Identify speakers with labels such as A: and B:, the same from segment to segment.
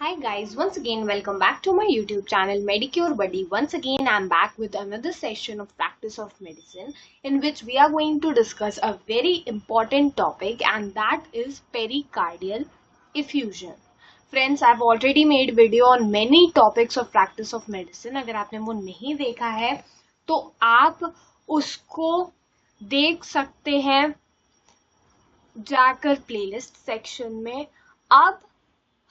A: Hi guys, once again welcome back to my YouTube channel Medicure Buddy. Once again I'm back with another session of practice of medicine in which we are going to discuss a very important topic, and that is pericardial effusion. Friends, I've already made video on many topics of practice of medicine. अगर आपने वो नहीं देखा है तो आप उसको देख सकते हैं जाकर प्लेलिस्ट सेक्शन में। अब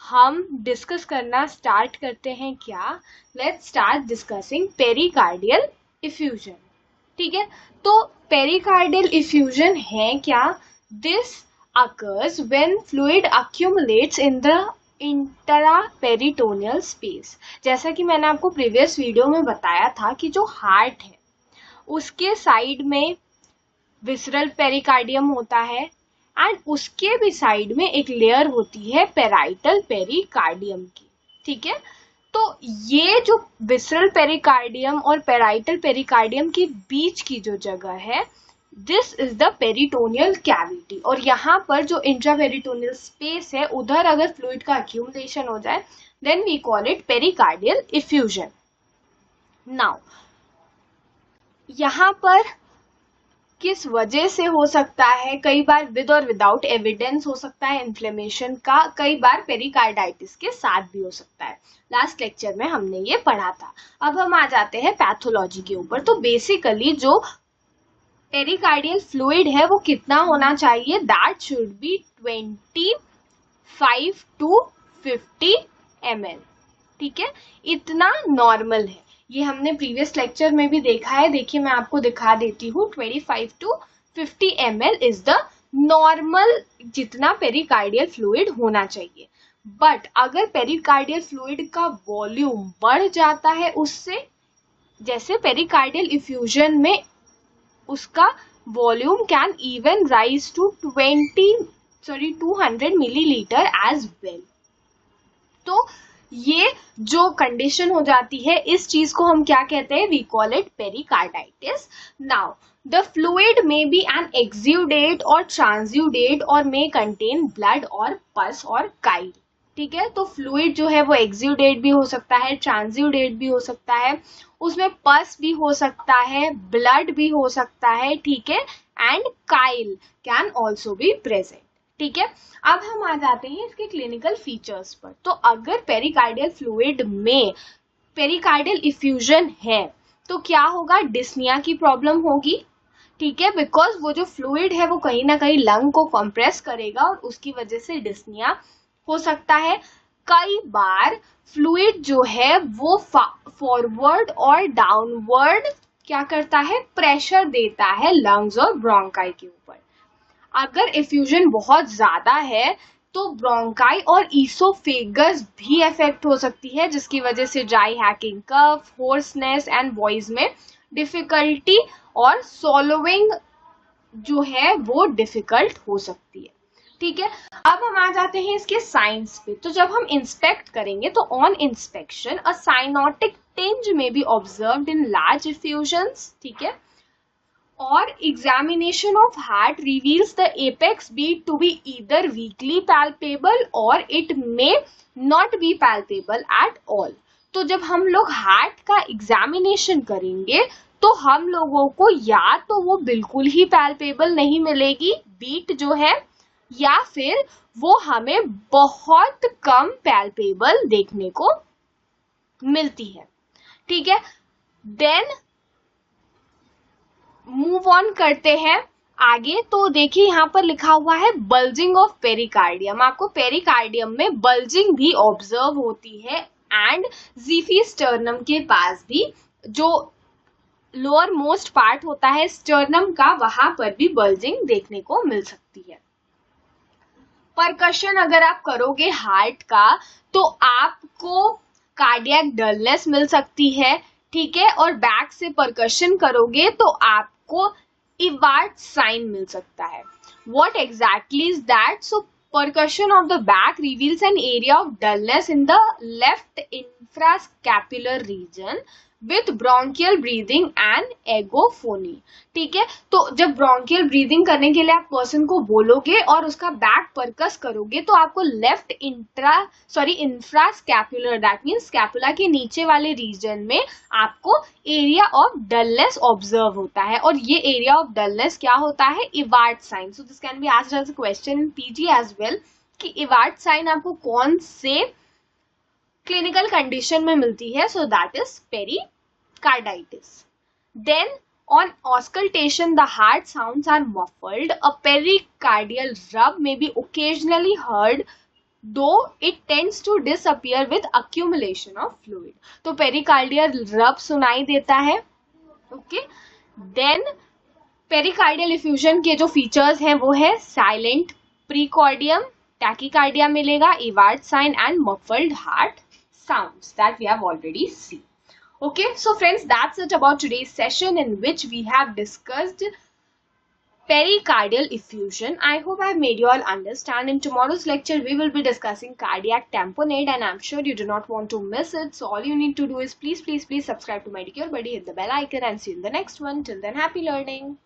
A: हम डिस्कस करना स्टार्ट करते हैं। क्या? Let's start discussing pericardial effusion. ठीक है, तो पेरिकार्डियल इफ्यूजन है क्या? This occurs when fluid accumulates in the intraperitoneal space. जैसा कि मैंने आपको प्रीवियस वीडियो में बताया था कि जो हार्ट है उसके साइड में विसरल पेरिकार्डियम होता है एंड उसके भी साइड में एक लेयर होती है पेराइटल पेरिकार्डियम की। ठीक है, तो ये जो विसरल पेरिकार्डियम और पेराइटल पेरिकार्डियम के बीच की जो जगह है, this is the peritoneal cavity. और यहाँ पर जो इंट्रापेरिटोनियल स्पेस है उधर अगर फ्लूइड का अक्यूमुलेशन हो जाए then we call it pericardial effusion. Now यहाँ पर किस वजह से हो सकता है? कई बार विद और विदाउट एविडेंस हो सकता है इन्फ्लेमेशन का, कई बार पेरिकार्डाइटिस के साथ भी हो सकता है। लास्ट लेक्चर में हमने ये पढ़ा था। अब हम आ जाते हैं पैथोलॉजी के ऊपर। तो बेसिकली जो पेरिकार्डियल फ्लूइड है वो कितना होना चाहिए? That should be 25 to 50 ml। ठीक है, इतना नॉर्मल है। ये हमने प्रीवियस लेक्चर में भी देखा है। देखिए मैं आपको दिखा देती हूँ। 25 to 50 ml is the normal जितना पेरिकार्डियल फ्लूइड होना चाहिए। बट अगर पेरिकार्डियल फ्लूइड का वॉल्यूम बढ़ जाता है उससे, जैसे पेरिकार्डियल इफ्यूजन में उसका volume can even rise to 200 millilitre as well. तो ये जो कंडीशन हो जाती है, इस चीज को हम क्या कहते हैं? We call it pericarditis. Now the fluid में बी एन एक्सुडेट और ट्रांसुडेट और मे कंटेन ब्लड और पस और काइल। ठीक है, तो फ्लूइड जो है वो एक्सुडेट भी हो सकता है, ट्रांसुडेट भी हो सकता है, उसमें पस भी हो सकता है, ब्लड भी हो सकता है। ठीक है, and Kyle can also be present. ठीक है, अब हम आ जाते हैं इसके क्लिनिकल फीचर्स पर। तो अगर पेरिकार्डियल फ्लूइड में पेरिकार्डियल इफ्यूजन है तो क्या होगा? डिस्निया की प्रॉब्लम होगी। ठीक है, बिकॉज वो जो फ्लूइड है वो कहीं ना कहीं लंग को कंप्रेस करेगा और उसकी वजह से डिस्निया हो सकता है। कई बार फ्लूइड जो है वो फॉरवर्ड और डाउनवर्ड क्या करता है? प्रेशर देता है लंग्स और ब्रोंकाई के ऊपर। अगर इफ्यूजन बहुत ज्यादा है तो ब्रोंकाई और ईसोफेगस भी इफेक्ट हो सकती है, जिसकी वजह से dry hacking cough, hoarseness and voice में डिफिकल्टी और सॉलोइंग जो है वो डिफिकल्ट हो सकती है। ठीक है, अब हम आ जाते हैं इसके साइंस पे। तो जब हम इंस्पेक्ट करेंगे तो on inspection a cyanotic tinge में बी ऑब्जर्व्ड इन लार्ज इफ्यूजन्स। ठीक है, और examination of heart reveals the apex beat to be either weakly palpable or it may not be palpable at all। तो जब हम लोग हार्ट का एग्जामिनेशन करेंगे तो हम लोगों को या तो वो बिल्कुल ही पैल्पेबल नहीं मिलेगी बीट जो है, या फिर वो हमें बहुत कम पैल्पेबल देखने को मिलती है। ठीक है, देन मूव ऑन करते हैं आगे। तो देखिए यहाँ पर लिखा हुआ है बल्जिंग ऑफ पेरिकार्डियम। आपको पेरिकार्डियम में बल्जिंग भी ऑब्जर्व होती है एंड जीफी स्टर्नम के पास भी जो लोअर मोस्ट पार्ट होता है स्टर्नम का, वहां पर भी बल्जिंग देखने को मिल सकती है। परकशन अगर आप करोगे हार्ट का तो आपको कार्डियक डलनेस मिल सकती है। ठीक है, और बैक से परकशन करोगे तो आपको इवार्ट साइन मिल सकता है। What exactly is that? So percussion of the back reveals an area of dullness in the left infrascapular region with bronchial breathing and egophony. ठीक है, तो जब ब्रोंकियल ब्रीदिंग करने के लिए आप पर्सन को बोलोगे और उसका बैक परकस करोगे तो आपको लेफ्ट इंफ्रास्कैपुलर, दैट मीन्स स्कैपुला के नीचे वाले रीजन में आपको एरिया ऑफ डलनेस ऑब्जर्व होता है। और ये एरिया ऑफ डलनेस क्या होता है? Ewart sign. So this can be asked as a question in PG as well कि इवार्ट साइन आपको कौन से क्लिनिकल कंडीशन में मिलती है? So that is pericarditis. Then on auscultation the heart sounds are muffled. A pericardial rub may be occasionally heard though it tends to disappear with accumulation of fluid. तो pericardial rub सुनाई देता है. Okay. Then pericardial effusion के जो features हैं वो है silent precordium, tachycardia मिलेगा, evart sign and muffled heart sounds that we have already seen. Okay, so friends, that's it about today's session in which we have discussed pericardial effusion. I hope I've made you all understand. In tomorrow's lecture, we will be discussing cardiac tamponade and I'm sure you do not want to miss it. So all you need to do is please subscribe to my Medicure Buddy, hit the bell icon and see you in the next one. Till then, happy learning.